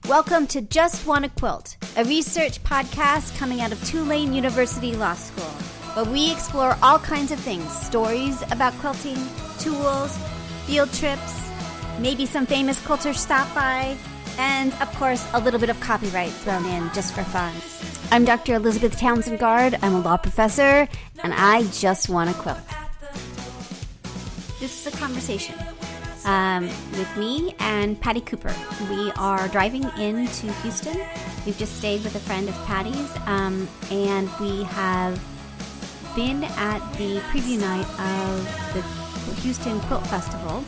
Welcome to Just Wanna Quilt, a research podcast coming out of Tulane University Law School, where we explore all kinds of things, stories about quilting, tools, field trips, maybe some famous quilters stop by, and, of course, a little bit of copyright thrown in just for fun. I'm Dr. Elizabeth Townsend Gard. I'm a law professor, and I just want to quilt. This is a conversation with me and Patty Cooper. We are driving into Houston. We've just stayed with a friend of Patty's, and we have been at the preview night of the Houston Quilt Festival,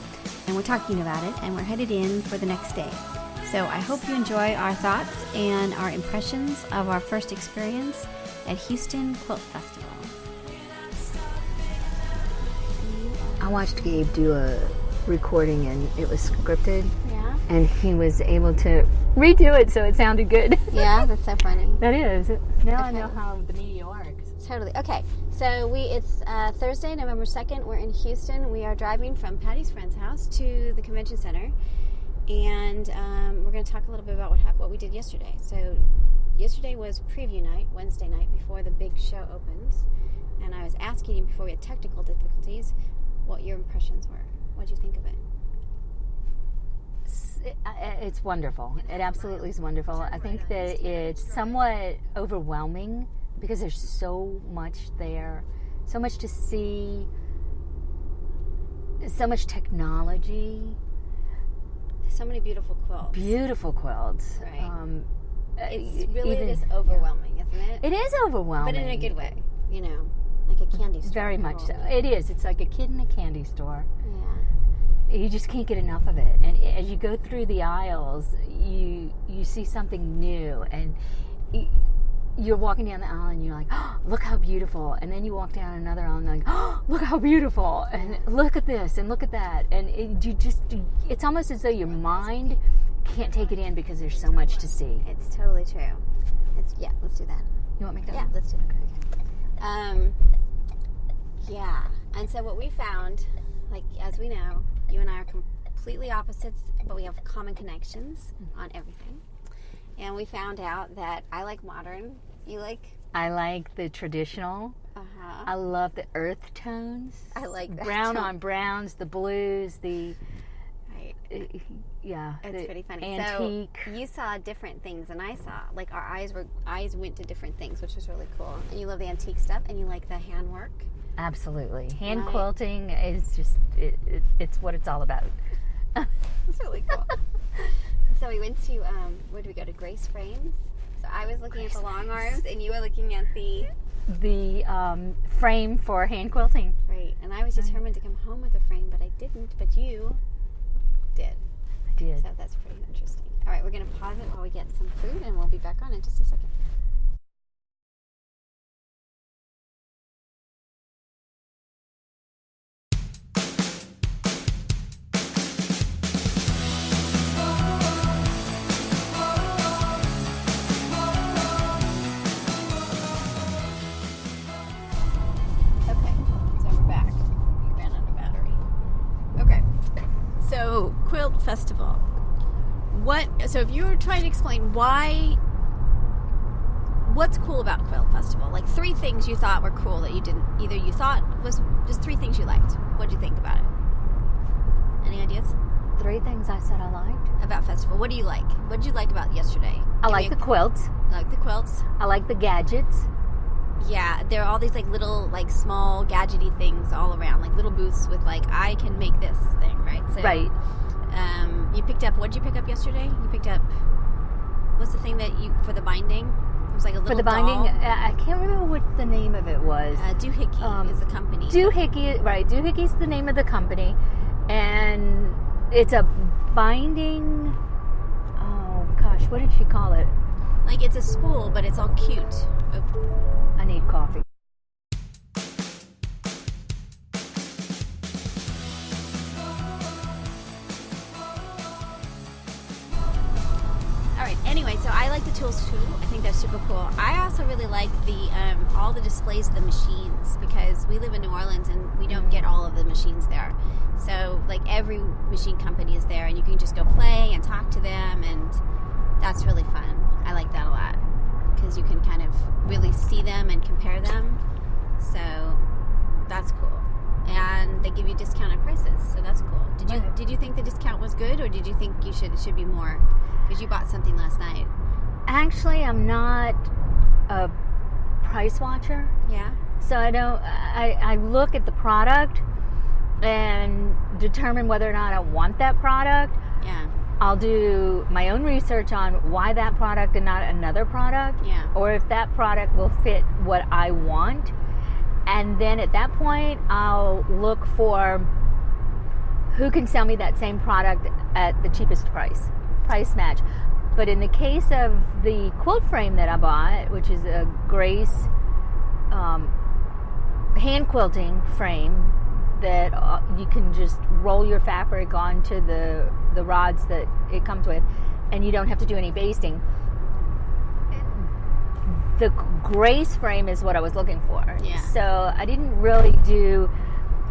and we're talking about it, and we're headed in for the next day. So I hope you enjoy our thoughts and our impressions of our first experience at Houston Quilt Festival. I watched Gabe do a recording and it was scripted. Yeah? And he was able to redo it so it sounded good. Yeah, that's so funny. That is. Now I Okay. know how the media works. Totally. Okay, so it's Thursday, November 2nd. We're in Houston. We are driving from Patty's friend's house to the convention center. And we're going to talk a little bit about what we did yesterday. So yesterday was preview night, Wednesday night, before the big show opens. And I was asking you before we had technical difficulties what your impressions were. What did you think of it? It's wonderful. It absolutely is wonderful. I think that it's somewhat overwhelming because there's so much there, so much to see, so much technology. So many beautiful quilts. Beautiful quilts. Right. It's really just overwhelming, isn't it? It is overwhelming. But in a good way, like a candy store. Very much so. It is. It's like a kid in a candy store. Yeah. You just can't get enough of it. And as you go through the aisles, you see something new. And you're walking down the aisle and you're like, oh, look how beautiful. And then you walk down another aisle and you're like, oh, look how beautiful. And look at this and look at that. And it's almost as though your mind can't take it in because there's so much to see. It's totally true. Yeah, let's do that. You want me to? Yeah, let's do it. Yeah. And so what we found, like, as we know, you and I are completely opposites, but we have common connections on everything. And we found out that I like modern. You like? I like the traditional. Uh-huh. I love the earth tones. I like that. Brown on browns, the blues, the... Right. Yeah. It's pretty funny. Antique. So you saw different things than I saw. Like, our eyes went to different things, which was really cool. And you love the antique stuff, and you like the handwork. Absolutely. Hand Right. quilting is just, it's what it's all about. It's really cool. So we went to, where did we go? To Grace Frames. So I was looking at the long arms, and you were looking at the frame for hand quilting. Right. And I was determined to come home with a frame, but I didn't. But you did. I did. So that's pretty interesting. All right, we're going to pause it while we get some food, and we'll be back on in just a second. So, Quilt Festival. So if you were trying to explain what's cool about Quilt Festival? Like 3 things you thought were cool that you didn't, either you thought was just 3 things you liked. What did you think about it? Any ideas? 3 things I said I liked. About festival. What do you like? What did you like about yesterday? I like the quilts. I like the quilts. I like the gadgets. Yeah, there are all these like little like small gadgety things all around, like little booths with like I can make this thing, right? So, right. You picked up. What did you pick up yesterday? You picked up. What's the thing that you for the binding? It was like a little for the binding. doll. I can't remember what the name of it was. Doohickey is the company. Doohickey, right? Doohickey's the name of the company, and it's a binding. Oh gosh, what did she call it? Like it's a spool, but it's all cute. I need coffee. All right. Anyway, so I like the tools too. I think they're super cool. I also really like the all the displays of the machines because we live in New Orleans and we don't get all of the machines there. So like every machine company is there, and you can just go play and talk to them, and that's see them and compare them. So that's cool. And they give you discounted prices, so that's cool. Did you think the discount was good, or did you think it should be more? Because you bought something last night. Actually, I'm not a price watcher. Yeah. So I look at the product and determine whether or not I want that product. Yeah. I'll do my own research on why that product and not another product. Yeah. Or if that product will fit what I want. And then at that point, I'll look for who can sell me that same product at the cheapest price match. But in the case of the quilt frame that I bought, which is a Grace hand quilting frame that you can just roll your fabric onto the rods that it comes with, and you don't have to do any basting. The Grace frame is what I was looking for. Yeah. So I didn't really do,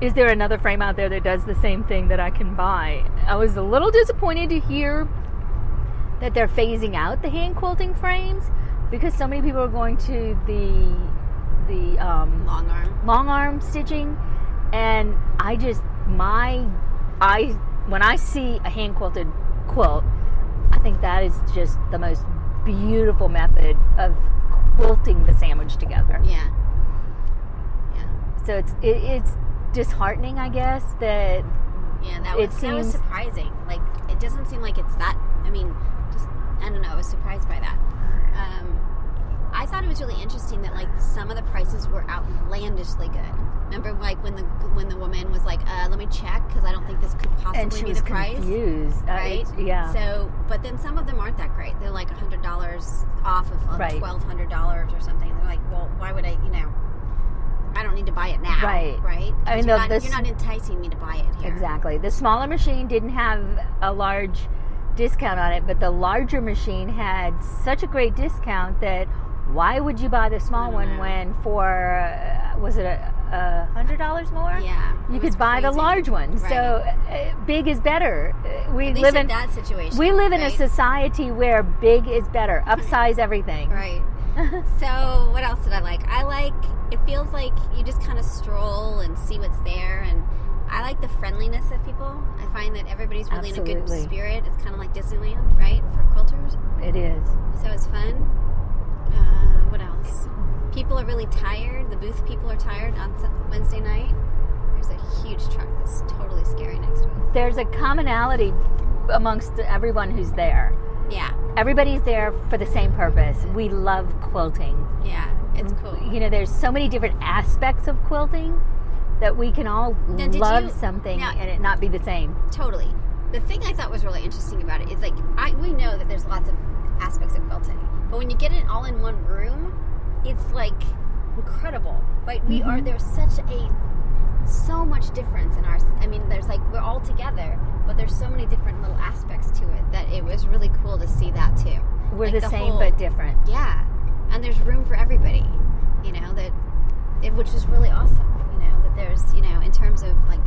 is there another frame out there that does the same thing that I can buy? I was a little disappointed to hear that they're phasing out the hand quilting frames, because so many people are going to the long arm stitching, and when I see a hand quilted quilt, I think that is just the most beautiful method of quilting the sandwich together. Yeah. So it's disheartening, I guess, that that was surprising. Like, it doesn't seem like it's that. I mean, I don't know. I was surprised by that. I thought it was really interesting that like some of the prices were outlandishly good. Remember, like when the woman was like, "Let me check because I don't think this could possibly be the price." And she was confused, right? Yeah. So, but then some of them aren't that great. They're like $100 off of $1,200 or something. They're like, well, why would I? I don't need to buy it now, right? I mean, you're not enticing me to buy it here. Exactly. The smaller machine didn't have a large discount on it, but the larger machine had such a great discount that why would you buy the small one when for was it $100 more? Yeah, you could buy the large one. Right. So big is better. We live in that situation. We live in a society where big is better. Upsize everything. Right. So what else did I like? It feels like you just kind of stroll and see what's there, and I like the friendliness of people. I find that everybody's really in a good spirit. It's kind of like Disneyland, right, for quilters? It is. So it's fun. What else? People are really tired. The booth people are tired on Wednesday night. There's a huge truck that's totally scary next to us. There's a commonality amongst everyone who's there. Yeah. Everybody's there for the same purpose. We love quilting. Yeah, it's cool. There's so many different aspects of quilting that we can all love something and it not be the same. Totally. The thing I thought was really interesting about it is like we know that there's lots of aspects of quilting, but when you get it all in one room, it's like incredible. Right? There's so much difference in ours. I mean, there's like we're all together, but there's so many different little aspects to it that it was really cool to see that too. We're like the same but different. Yeah, and there's room for everybody. Which is really awesome. That there's in terms of like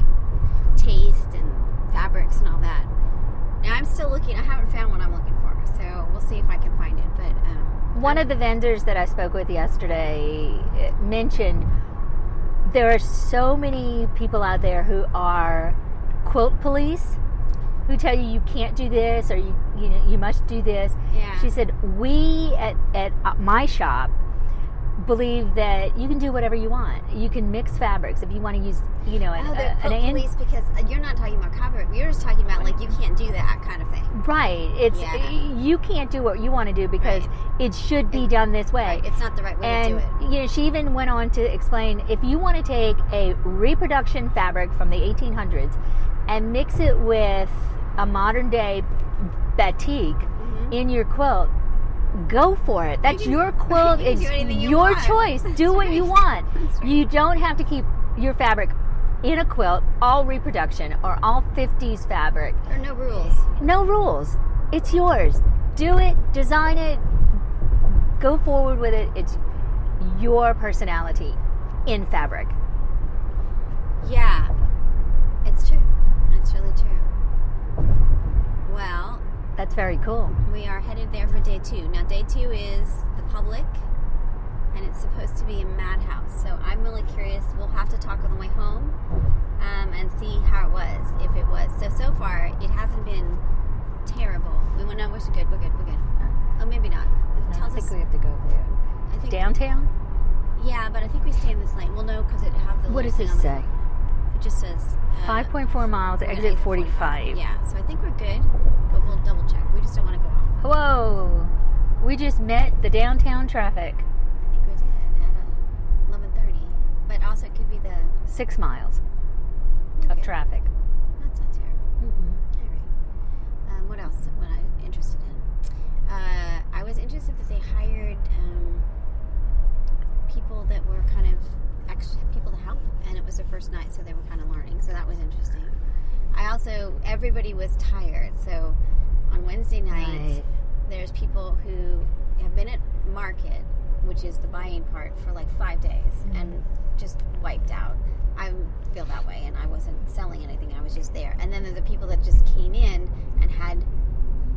taste and fabrics and all that. Now I'm still looking. I haven't found what I'm looking for, so we'll see if I can find it. But one of the vendors that I spoke with yesterday mentioned there are so many people out there who are quilt police who tell you can't do this or you must do this. Yeah. She said we at my shop believe that you can do whatever you want. You can mix fabrics if you want to use, they're quilt police because you're not talking about copyright. You're just talking about like you can't do that kind of thing. Right. You can't do what you want to do because it should be done this way. Right. It's not the right way to do it. She even went on to explain if you want to take a reproduction fabric from the 1800s and mix it with a modern day batik in your quilt, go for it. That's your quilt. It's your choice. Do what you want. Right. You don't have to keep your fabric in a quilt all reproduction or all 50s fabric. There are no rules. No rules. It's yours. Do it. Design it. Go forward with it. It's your personality in fabric. Yeah. It's true. It's really true. Well, that's very cool. We are headed there for day 2. Now, day 2 is the public. and it's supposed to be a madhouse. So I'm really curious. We'll have to talk on the way home and see how it was, if it was. So far, it hasn't been terrible. We went on, we're good. Oh, maybe not. No, I think we have to go there. I think Downtown? Yeah, but I think we stay in this lane. We'll know because it have the. What does this thing on say? It just says 5.4 miles, exit 45. Yeah, so I think we're good, but we'll double check. We just don't want to go off. Whoa! We just met the downtown traffic. I think we did at 11:30, but also it could be the 6 miles of traffic. That's not terrible. All right. What else? What I'm interested in? I was interested that they hired people that were kind of people to help, and it was their first night, so they were kind of learning. So that was interesting. Everybody was tired. So on Wednesday night, there's people who have been at market, which is the buying part, for like 5 days and just wiped out. I feel that way, and I wasn't selling anything. I was just there. And then there's the people that just came in and had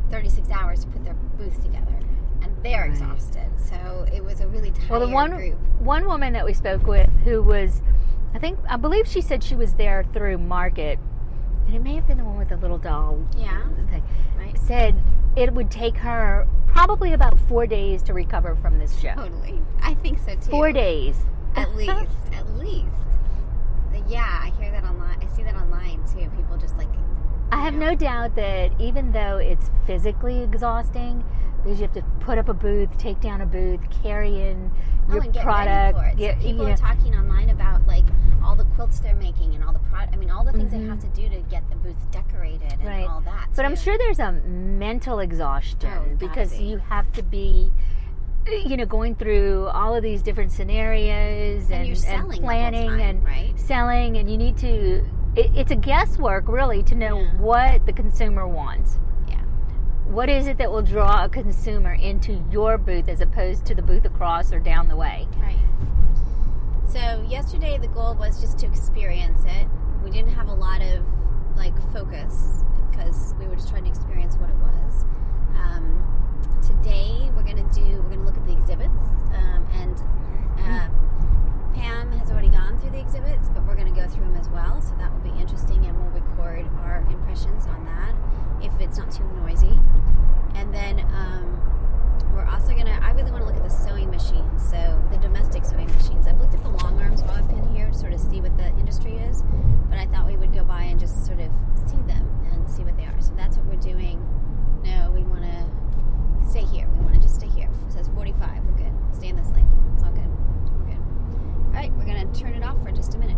36 hours to put their booth together, and they're exhausted. So it was a really tired group. One woman that we spoke with, who was, I believe she said she was there through market, and it may have been the one with the little doll. Yeah. Thing, said it would take her probably about 4 days to recover from this show. Totally. I think so too. 4 days. At least. Yeah, I hear that online. I see that online too. People just like. I have no doubt that even though it's physically exhausting, because you have to put up a booth, take down a booth, carry in your and get product. Ready for it. So people are talking online about like all the quilts they're making and all the all the things they have to do to get the booth decorated and all that. But I'm sure there's a mental exhaustion because you have to be, going through all of these different scenarios and planning and selling, and you need to. It's a guesswork, really, to know what the consumer wants. Yeah. What is it that will draw a consumer into your booth as opposed to the booth across or down the way? Right. So yesterday the goal was just to experience it. We didn't have a lot of focus because we were just trying to experience what it was. Today we're gonna look at the exhibits, and Pam has already gone through the exhibits, but we're going to go through them as well, so that will be interesting, and we'll record our impressions on that if it's not too noisy. And then we're also I really want to look at the sewing machines, so the domestic sewing machines. I've looked at the long arms while I've been here to sort of see what the industry is, but I thought we would go by and just sort of see them and see what they are. So that's what we're doing. No, we want to stay here. We want to just stay here. It says 45. We're good. Stay in this lane. It's all good. All right, we're going to turn it off for just a minute.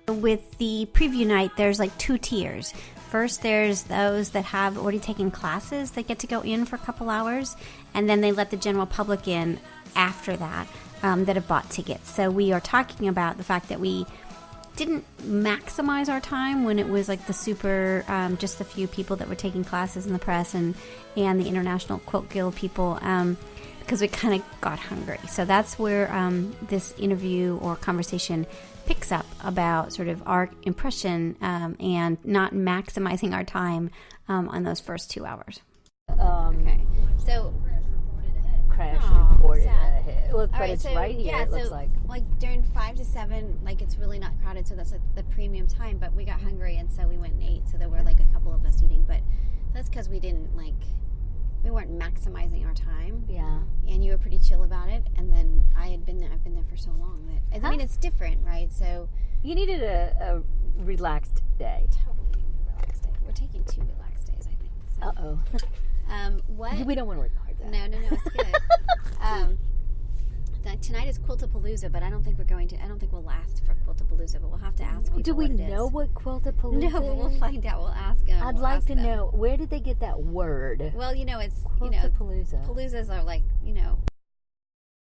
With the preview night, there's 2 tiers. First, there's those that have already taken classes that get to go in for a couple hours, and then they let the general public in after that that have bought tickets. So we are talking about the fact that we didn't maximize our time when it was the super, just a few people that were taking classes in the press and the International Quilt Guild people, because we kind of got hungry. So that's where this interview or conversation picks up about sort of our impression and not maximizing our time on those first 2 hours. Okay. So crash reported ahead. Look, but it's right here. Yeah, it looks like during 5 to 7, it's really not crowded, so that's the premium time. But we got hungry, and so we went and ate. So there were a couple of us eating, but that's because we didn't we weren't maximizing our time. Yeah. And you were pretty chill about it. And then I've been there for so long that I mean it's different, right? So you needed a relaxed day. Totally relaxed day. We're taking 2 relaxed days, I think. So. What? We don't want to record that. No, it's good. Tonight is Quiltapalooza, but I don't think we'll last for Quiltapalooza, but we'll have to ask people. Do we know what Quiltapalooza is? No, but we'll find out. We'll ask them. I'd like to know, where did they get that word? Well, it's, Quiltapalooza. Paloozas are